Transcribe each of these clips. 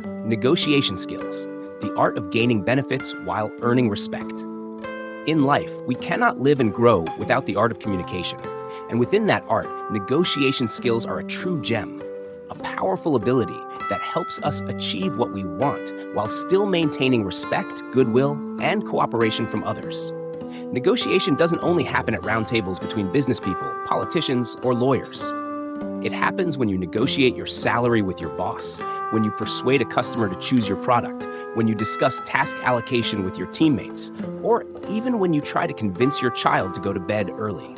Negotiation skills, the art of gaining benefits while earning respect. In life, we cannot live and grow without the art of communication. And within that art, negotiation skills are a true gem, a powerful ability that helps us achieve what we want while still maintaining respect, goodwill, and cooperation from others. Negotiation doesn't only happen at round tables between business people, politicians, or lawyers. It happens when you negotiate your salary with your boss, when you persuade a customer to choose your product, when you discuss task allocation with your teammates, or even when you try to convince your child to go to bed early.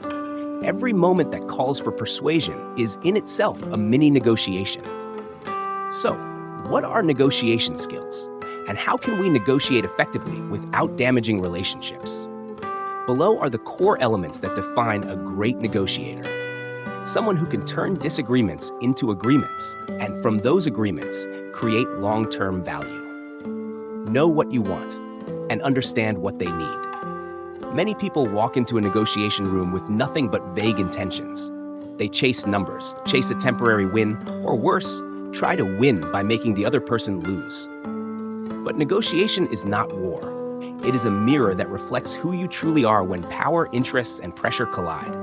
Every moment that calls for persuasion is in itself a mini negotiation. So, what are negotiation skills? And how can we negotiate effectively without damaging relationships? Below are the core elements that define a great negotiator. Someone who can turn disagreements into agreements, and from those agreements, create long-term value. Know what you want, and understand what they need. Many people walk into a negotiation room with nothing but vague intentions. They chase numbers, chase a temporary win, or worse, try to win by making the other person lose. But negotiation is not war. It is a mirror that reflects who you truly are when power, interests, and pressure collide.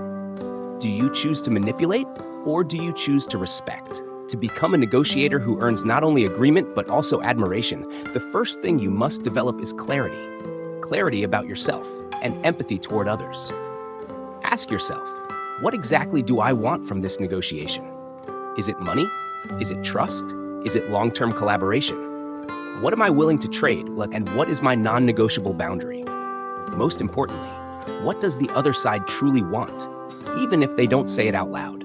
Do you choose to manipulate, or do you choose to respect? To become a negotiator who earns not only agreement but also admiration, the first thing you must develop is clarity. Clarity about yourself and empathy toward others. Ask yourself, what exactly do I want from this negotiation? Is it money? Is it trust? Is it long-term collaboration? What am I willing to trade, and what is my non-negotiable boundary? Most importantly, what does the other side truly want, even if they don't say it out loud?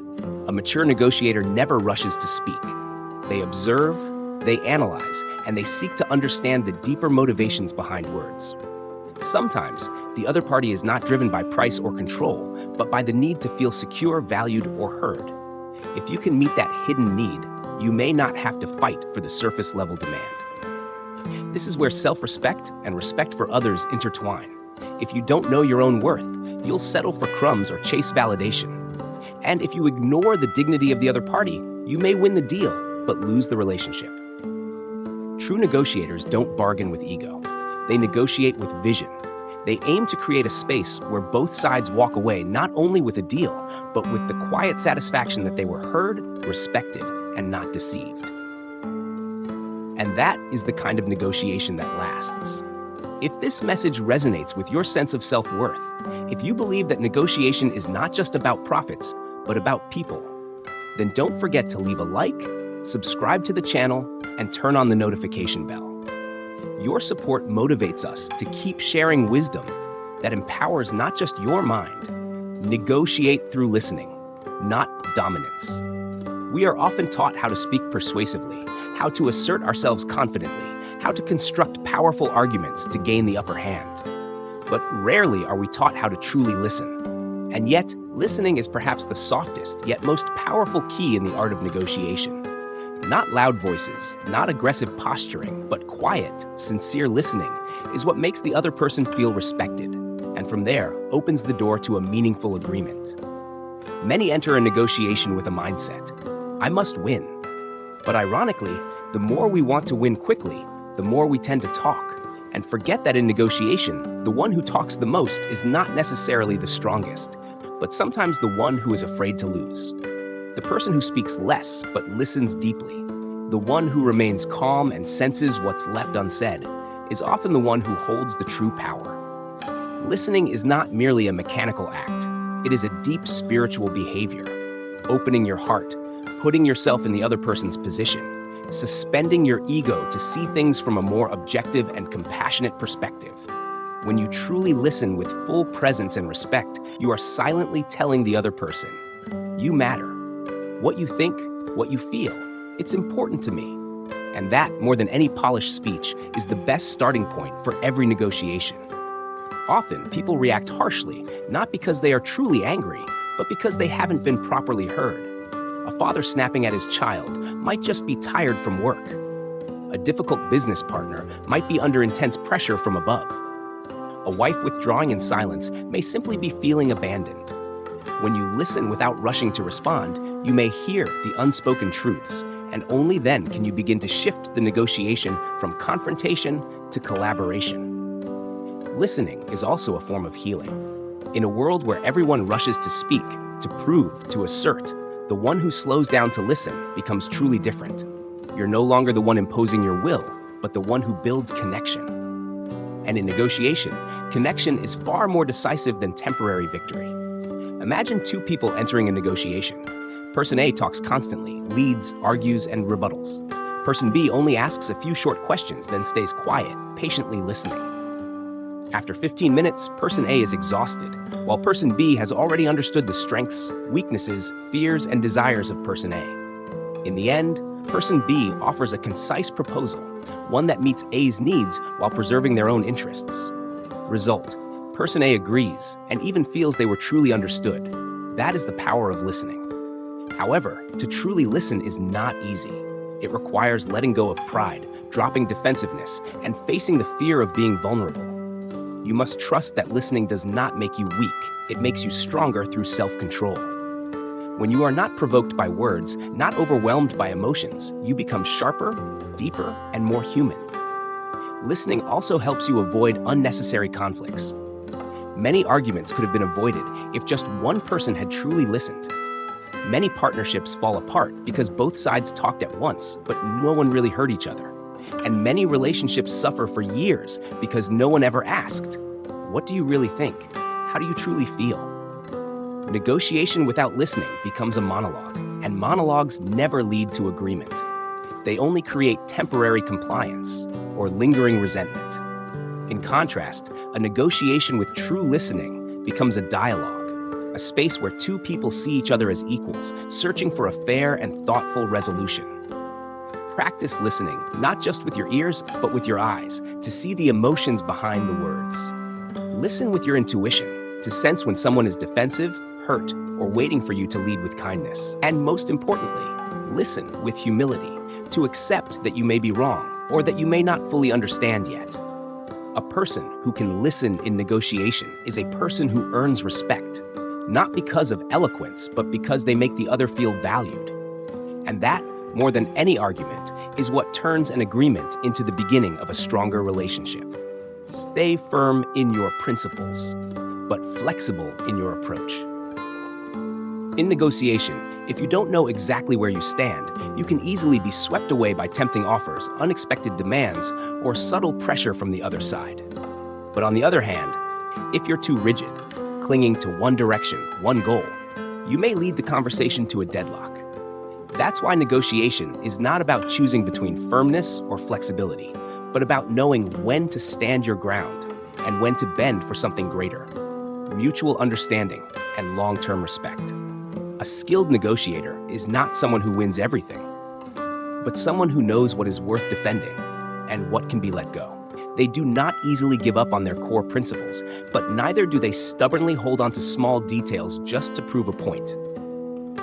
A mature negotiator never rushes to speak. They observe, they analyze, and they seek to understand the deeper motivations behind words. Sometimes, the other party is not driven by price or control, but by the need to feel secure, valued, or heard. If you can meet that hidden need, you may not have to fight for the surface-level demand. This is where self-respect and respect for others intertwine. If you don't know your own worth, you'll settle for crumbs or chase validation. And if you ignore the dignity of the other party, you may win the deal, but lose the relationship. True negotiators don't bargain with ego. They negotiate with vision. They aim to create a space where both sides walk away not only with a deal, but with the quiet satisfaction that they were heard, respected, and not deceived. And that is the kind of negotiation that lasts. If this message resonates with your sense of self-worth, if you believe that negotiation is not just about profits, but about people, then don't forget to leave a like, subscribe to the channel, and turn on the notification bell. Your support motivates us to keep sharing wisdom that empowers not just your mind. Negotiate through listening, not dominance. We are often taught how to speak persuasively, how to assert ourselves confidently, how to construct powerful arguments to gain the upper hand. But rarely are we taught how to truly listen. And yet, listening is perhaps the softest, yet most powerful key in the art of negotiation. Not loud voices, not aggressive posturing, but quiet, sincere listening is what makes the other person feel respected, and from there opens the door to a meaningful agreement. Many enter a negotiation with a mindset, I must win. But ironically, the more we want to win quickly, the more we tend to talk, and forget that in negotiation, the one who talks the most is not necessarily the strongest, but sometimes the one who is afraid to lose. The person who speaks less but listens deeply, the one who remains calm and senses what's left unsaid, is often the one who holds the true power. Listening is not merely a mechanical act. It is a deep spiritual behavior. Opening your heart, putting yourself in the other person's position, suspending your ego to see things from a more objective and compassionate perspective. When you truly listen with full presence and respect, you are silently telling the other person, you matter. What you think, what you feel, it's important to me. And that, more than any polished speech, is the best starting point for every negotiation. Often, people react harshly, not because they are truly angry, but because they haven't been properly heard. A father snapping at his child might just be tired from work. A difficult business partner might be under intense pressure from above. A wife withdrawing in silence may simply be feeling abandoned. When you listen without rushing to respond, you may hear the unspoken truths, and only then can you begin to shift the negotiation from confrontation to collaboration. Listening is also a form of healing. In a world where everyone rushes to speak, to prove, to assert, the one who slows down to listen becomes truly different. You're no longer the one imposing your will, but the one who builds connection. And in negotiation, connection is far more decisive than temporary victory. Imagine two people entering a negotiation. Person A talks constantly, leads, argues, and rebuttals. Person B only asks a few short questions, then stays quiet, patiently listening. After 15 minutes, Person A is exhausted, while Person B has already understood the strengths, weaknesses, fears, and desires of Person A. In the end, Person B offers a concise proposal, one that meets A's needs while preserving their own interests. Result: Person A agrees and even feels they were truly understood. That is the power of listening. However, to truly listen is not easy. It requires letting go of pride, dropping defensiveness, and facing the fear of being vulnerable. You must trust that listening does not make you weak. It makes you stronger through self-control. When you are not provoked by words, not overwhelmed by emotions, you become sharper, deeper, and more human. Listening also helps you avoid unnecessary conflicts. Many arguments could have been avoided if just one person had truly listened. Many partnerships fall apart because both sides talked at once, but no one really heard each other. And many relationships suffer for years because no one ever asked, "What do you really think? How do you truly feel?" Negotiation without listening becomes a monologue, and monologues never lead to agreement. They only create temporary compliance or lingering resentment. In contrast, a negotiation with true listening becomes a dialogue, a space where two people see each other as equals, searching for a fair and thoughtful resolution. Practice listening, not just with your ears, but with your eyes, to see the emotions behind the words. Listen with your intuition, to sense when someone is defensive, hurt, or waiting for you to lead with kindness. And most importantly, listen with humility, to accept that you may be wrong, or that you may not fully understand yet. A person who can listen in negotiation is a person who earns respect, not because of eloquence, but because they make the other feel valued. And that, more than any argument, is what turns an agreement into the beginning of a stronger relationship. Stay firm in your principles, but flexible in your approach. In negotiation, if you don't know exactly where you stand, you can easily be swept away by tempting offers, unexpected demands, or subtle pressure from the other side. But on the other hand, if you're too rigid, clinging to one direction, one goal, you may lead the conversation to a deadlock. That's why negotiation is not about choosing between firmness or flexibility, but about knowing when to stand your ground and when to bend for something greater. Mutual understanding and long-term respect. A skilled negotiator is not someone who wins everything, but someone who knows what is worth defending and what can be let go. They do not easily give up on their core principles, but neither do they stubbornly hold on to small details just to prove a point.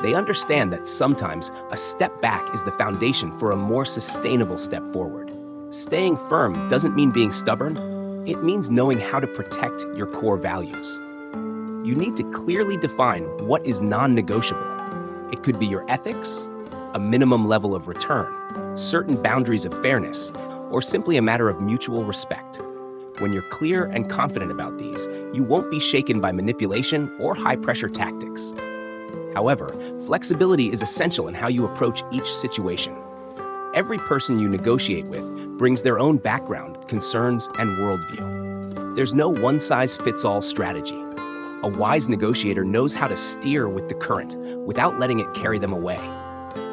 They understand that sometimes a step back is the foundation for a more sustainable step forward. Staying firm doesn't mean being stubborn. It means knowing how to protect your core values. You need to clearly define what is non-negotiable. It could be your ethics, a minimum level of return, certain boundaries of fairness, or simply a matter of mutual respect. When you're clear and confident about these, you won't be shaken by manipulation or high-pressure tactics. However, flexibility is essential in how you approach each situation. Every person you negotiate with brings their own background, concerns, and worldview. There's no one-size-fits-all strategy. A wise negotiator knows how to steer with the current without letting it carry them away.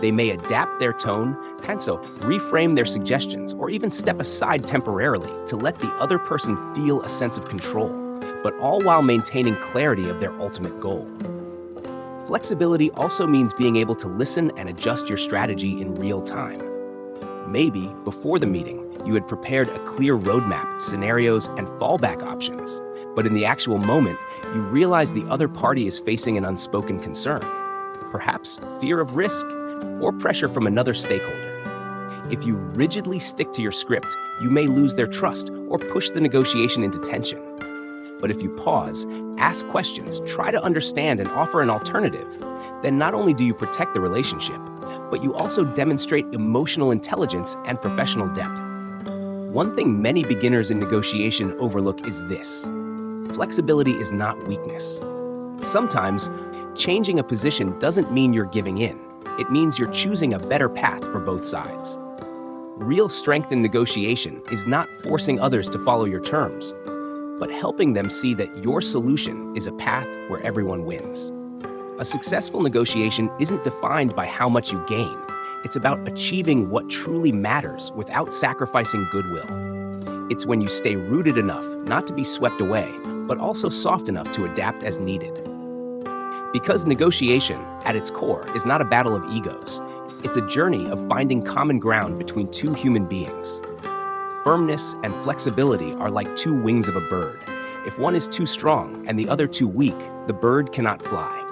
They may adapt their tone, reframe their suggestions, or even step aside temporarily to let the other person feel a sense of control, but all while maintaining clarity of their ultimate goal. Flexibility also means being able to listen and adjust your strategy in real time. Maybe, before the meeting, you had prepared a clear roadmap, scenarios, and fallback options. But in the actual moment, you realize the other party is facing an unspoken concern. Perhaps fear of risk or pressure from another stakeholder. If you rigidly stick to your script, you may lose their trust or push the negotiation into tension. But if you pause, ask questions, try to understand, and offer an alternative, then not only do you protect the relationship, but you also demonstrate emotional intelligence and professional depth. One thing many beginners in negotiation overlook is this: flexibility is not weakness. Sometimes, changing a position doesn't mean you're giving in. It means you're choosing a better path for both sides. Real strength in negotiation is not forcing others to follow your terms, but helping them see that your solution is a path where everyone wins. A successful negotiation isn't defined by how much you gain. It's about achieving what truly matters without sacrificing goodwill. It's when you stay rooted enough not to be swept away, but also soft enough to adapt as needed. Because negotiation, at its core, is not a battle of egos. It's a journey of finding common ground between two human beings. Firmness and flexibility are like two wings of a bird. If one is too strong and the other too weak, the bird cannot fly.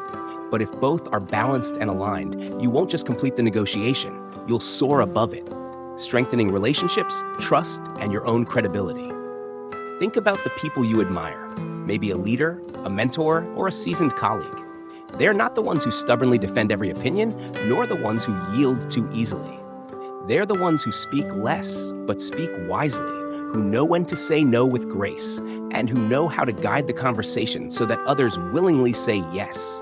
But if both are balanced and aligned, you won't just complete the negotiation, you'll soar above it, strengthening relationships, trust, and your own credibility. Think about the people you admire, maybe a leader, a mentor, or a seasoned colleague. They're not the ones who stubbornly defend every opinion, nor the ones who yield too easily. They're the ones who speak less, but speak wisely, who know when to say no with grace, and who know how to guide the conversation so that others willingly say yes.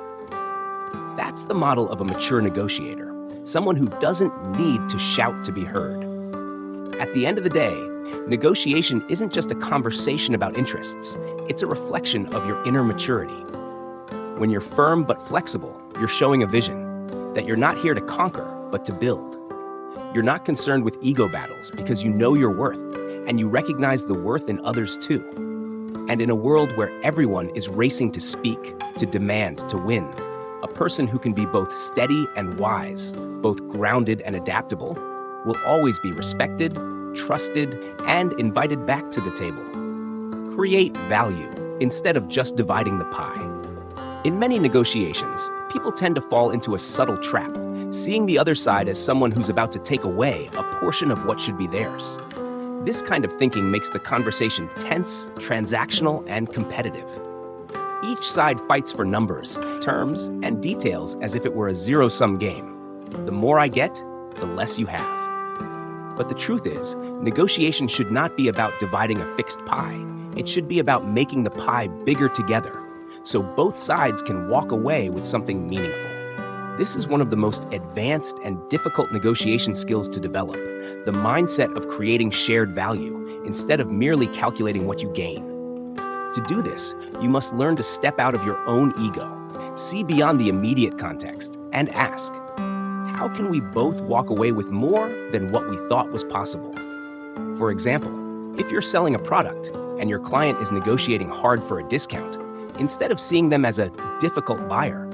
That's the model of a mature negotiator, someone who doesn't need to shout to be heard. At the end of the day, negotiation isn't just a conversation about interests, it's a reflection of your inner maturity. When you're firm but flexible, you're showing a vision, that you're not here to conquer, but to build. You're not concerned with ego battles because you know your worth, and you recognize the worth in others too. And in a world where everyone is racing to speak, to demand, to win, a person who can be both steady and wise, both grounded and adaptable, will always be respected, trusted, and invited back to the table. Create value instead of just dividing the pie. In many negotiations, people tend to fall into a subtle trap, seeing the other side as someone who's about to take away a portion of what should be theirs. This kind of thinking makes the conversation tense, transactional, and competitive. Each side fights for numbers, terms, and details as if it were a zero-sum game. The more I get, the less you have. But the truth is, negotiation should not be about dividing a fixed pie. It should be about making the pie bigger together, so both sides can walk away with something meaningful. This is one of the most advanced and difficult negotiation skills to develop, the mindset of creating shared value instead of merely calculating what you gain. To do this, you must learn to step out of your own ego, see beyond the immediate context, and ask, how can we both walk away with more than what we thought was possible? For example, if you're selling a product and your client is negotiating hard for a discount, instead of seeing them as a difficult buyer,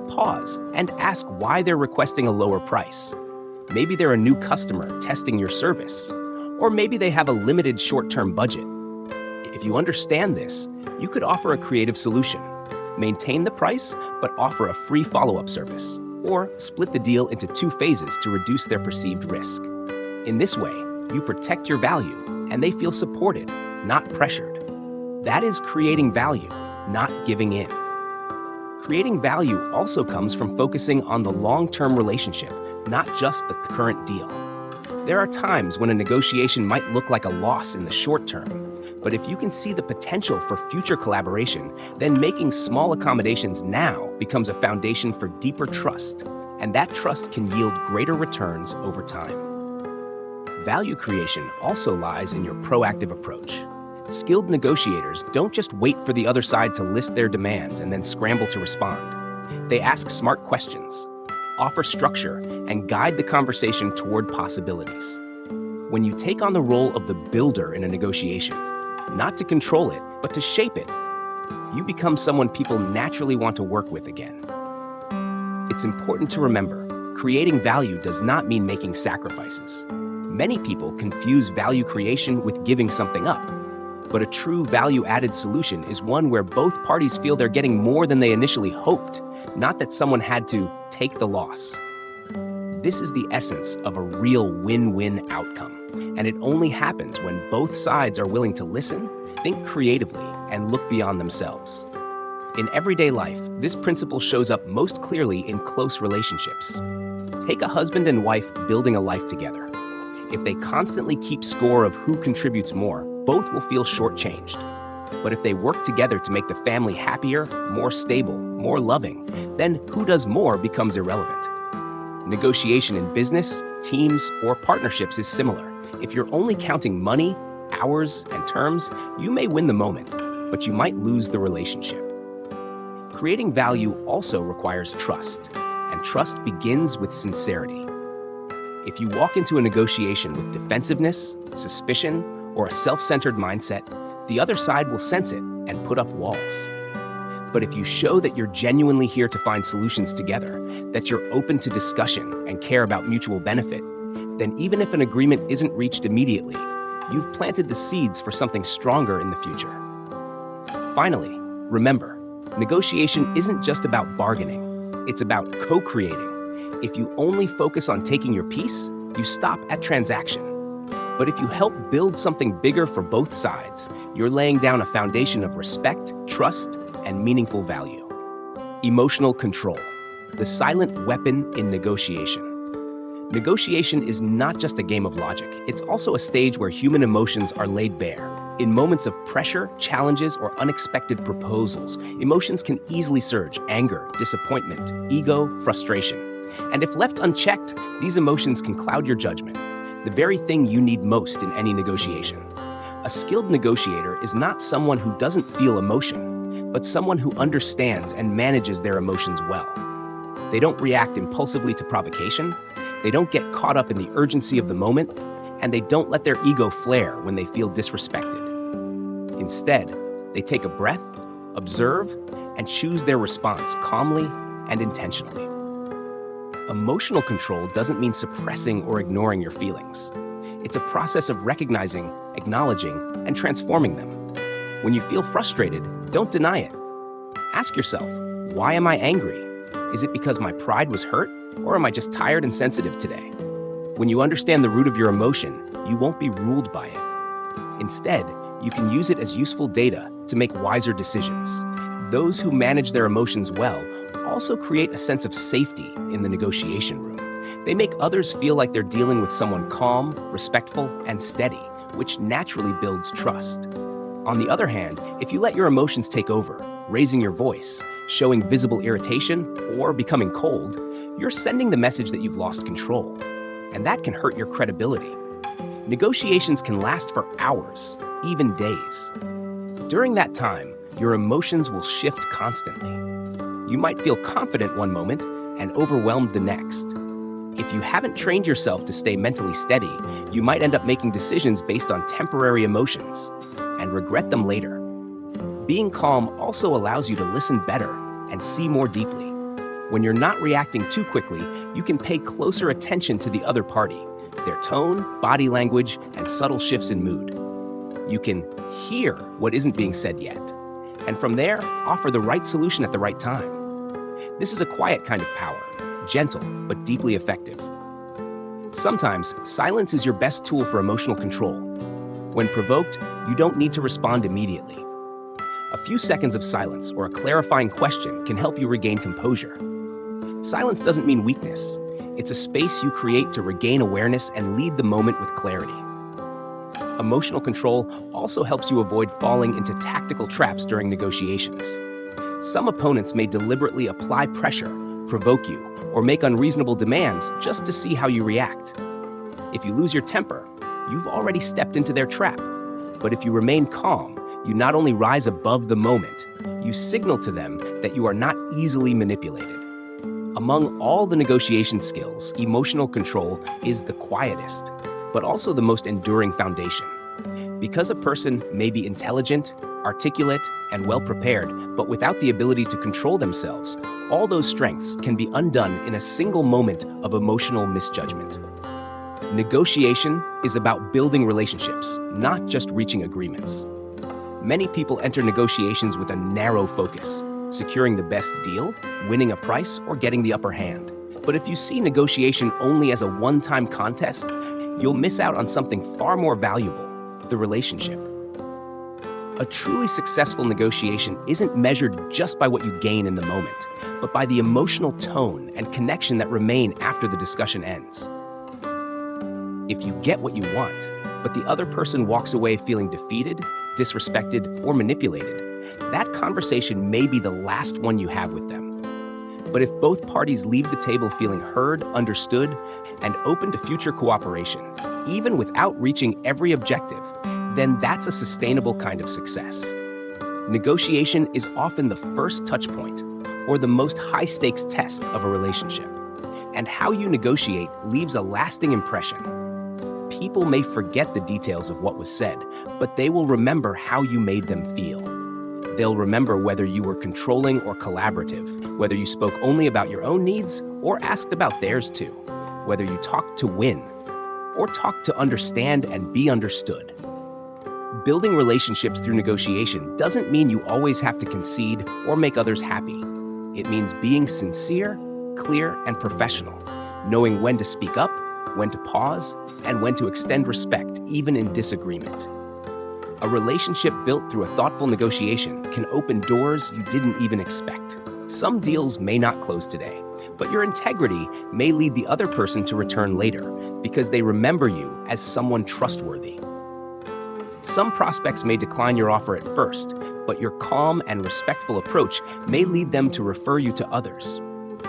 pause and ask why they're requesting a lower price. Maybe they're a new customer testing your service, or maybe they have a limited short-term budget. If you understand this, you could offer a creative solution. Maintain the price, but offer a free follow-up service, or split the deal into 2 phases to reduce their perceived risk. In this way, you protect your value, and they feel supported, not pressured. That is creating value, not giving in. Creating value also comes from focusing on the long-term relationship, not just the current deal. There are times when a negotiation might look like a loss in the short term, but if you can see the potential for future collaboration, then making small accommodations now becomes a foundation for deeper trust, and that trust can yield greater returns over time. Value creation also lies in your proactive approach. Skilled negotiators don't just wait for the other side to list their demands and then scramble to respond. They ask smart questions, offer structure, and guide the conversation toward possibilities. When you take on the role of the builder in a negotiation, not to control it, but to shape it, you become someone people naturally want to work with again. It's important to remember, creating value does not mean making sacrifices. Many people confuse value creation with giving something up. But a true value-added solution is one where both parties feel they're getting more than they initially hoped, not that someone had to take the loss. This is the essence of a real win-win outcome, and it only happens when both sides are willing to listen, think creatively, and look beyond themselves. In everyday life, this principle shows up most clearly in close relationships. Take a husband and wife building a life together. If they constantly keep score of who contributes more, both will feel shortchanged. But if they work together to make the family happier, more stable, more loving, then who does more becomes irrelevant. Negotiation in business, teams, or partnerships is similar. If you're only counting money, hours, and terms, you may win the moment, but you might lose the relationship. Creating value also requires trust, and trust begins with sincerity. If you walk into a negotiation with defensiveness, suspicion, or a self-centered mindset, the other side will sense it and put up walls. But if you show that you're genuinely here to find solutions together, that you're open to discussion and care about mutual benefit, then even if an agreement isn't reached immediately, you've planted the seeds for something stronger in the future. Finally, remember, negotiation isn't just about bargaining, it's about co-creating. If you only focus on taking your piece, you stop at transaction. But if you help build something bigger for both sides, you're laying down a foundation of respect, trust, and meaningful value. Emotional control, the silent weapon in negotiation. Negotiation is not just a game of logic, it's also a stage where human emotions are laid bare. In moments of pressure, challenges, or unexpected proposals, emotions can easily surge: anger, disappointment, ego, frustration. And if left unchecked, these emotions can cloud your judgment, the very thing you need most in any negotiation. A skilled negotiator is not someone who doesn't feel emotion, but someone who understands and manages their emotions well. They don't react impulsively to provocation, they don't get caught up in the urgency of the moment, and they don't let their ego flare when they feel disrespected. Instead, they take a breath, observe, and choose their response calmly and intentionally. Emotional control doesn't mean suppressing or ignoring your feelings. It's a process of recognizing, acknowledging, and transforming them. When you feel frustrated, don't deny it. Ask yourself, why am I angry? Is it because my pride was hurt, or am I just tired and sensitive today? When you understand the root of your emotion, you won't be ruled by it. Instead, you can use it as useful data to make wiser decisions. Those who manage their emotions well also create a sense of safety in the negotiation room. They make others feel like they're dealing with someone calm, respectful, and steady, which naturally builds trust. On the other hand, if you let your emotions take over, raising your voice, showing visible irritation, or becoming cold, you're sending the message that you've lost control, and that can hurt your credibility. Negotiations can last for hours, even days. During that time, your emotions will shift constantly. You might feel confident one moment and overwhelmed the next. If you haven't trained yourself to stay mentally steady, you might end up making decisions based on temporary emotions and regret them later. Being calm also allows you to listen better and see more deeply. When you're not reacting too quickly, you can pay closer attention to the other party, their tone, body language, and subtle shifts in mood. You can hear what isn't being said yet, and from there, offer the right solution at the right time. This is a quiet kind of power, gentle but deeply effective. Sometimes, silence is your best tool for emotional control. When provoked, you don't need to respond immediately. A few seconds of silence or a clarifying question can help you regain composure. Silence doesn't mean weakness. It's a space you create to regain awareness and lead the moment with clarity. Emotional control also helps you avoid falling into tactical traps during negotiations. Some opponents may deliberately apply pressure, provoke you, or make unreasonable demands just to see how you react. If you lose your temper, you've already stepped into their trap. But if you remain calm, you not only rise above the moment, you signal to them that you are not easily manipulated. Among all the negotiation skills, emotional control is the quietest, but also the most enduring foundation. Because a person may be intelligent, articulate, and well-prepared, but without the ability to control themselves, all those strengths can be undone in a single moment of emotional misjudgment. Negotiation is about building relationships, not just reaching agreements. Many people enter negotiations with a narrow focus, securing the best deal, winning a price, or getting the upper hand. But if you see negotiation only as a one-time contest, you'll miss out on something far more valuable: the relationship. A truly successful negotiation isn't measured just by what you gain in the moment, but by the emotional tone and connection that remain after the discussion ends. If you get what you want, but the other person walks away feeling defeated, disrespected, or manipulated, that conversation may be the last one you have with them. But if both parties leave the table feeling heard, understood, and open to future cooperation, even without reaching every objective, then that's a sustainable kind of success. Negotiation is often the first touch point or the most high-stakes test of a relationship. And how you negotiate leaves a lasting impression. People may forget the details of what was said, but they will remember how you made them feel. They'll remember whether you were controlling or collaborative, whether you spoke only about your own needs or asked about theirs too, whether you talked to win or talked to understand and be understood. Building relationships through negotiation doesn't mean you always have to concede or make others happy. It means being sincere, clear, and professional, knowing when to speak up, when to pause, and when to extend respect, even in disagreement. A relationship built through a thoughtful negotiation can open doors you didn't even expect. Some deals may not close today, but your integrity may lead the other person to return later because they remember you as someone trustworthy. Some prospects may decline your offer at first, but your calm and respectful approach may lead them to refer you to others.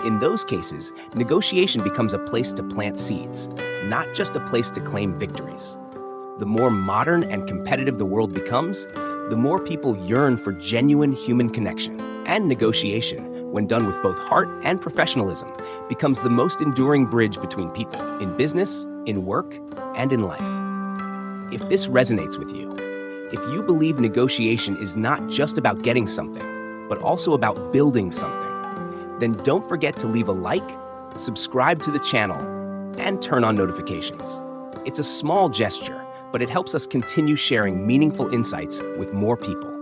In those cases, negotiation becomes a place to plant seeds, not just a place to claim victories. The more modern and competitive the world becomes, the more people yearn for genuine human connection. And negotiation, when done with both heart and professionalism, becomes the most enduring bridge between people, in business, in work, and in life. If this resonates with you, if you believe negotiation is not just about getting something, but also about building something, then don't forget to leave a like, subscribe to the channel, and turn on notifications. It's a small gesture, but it helps us continue sharing meaningful insights with more people.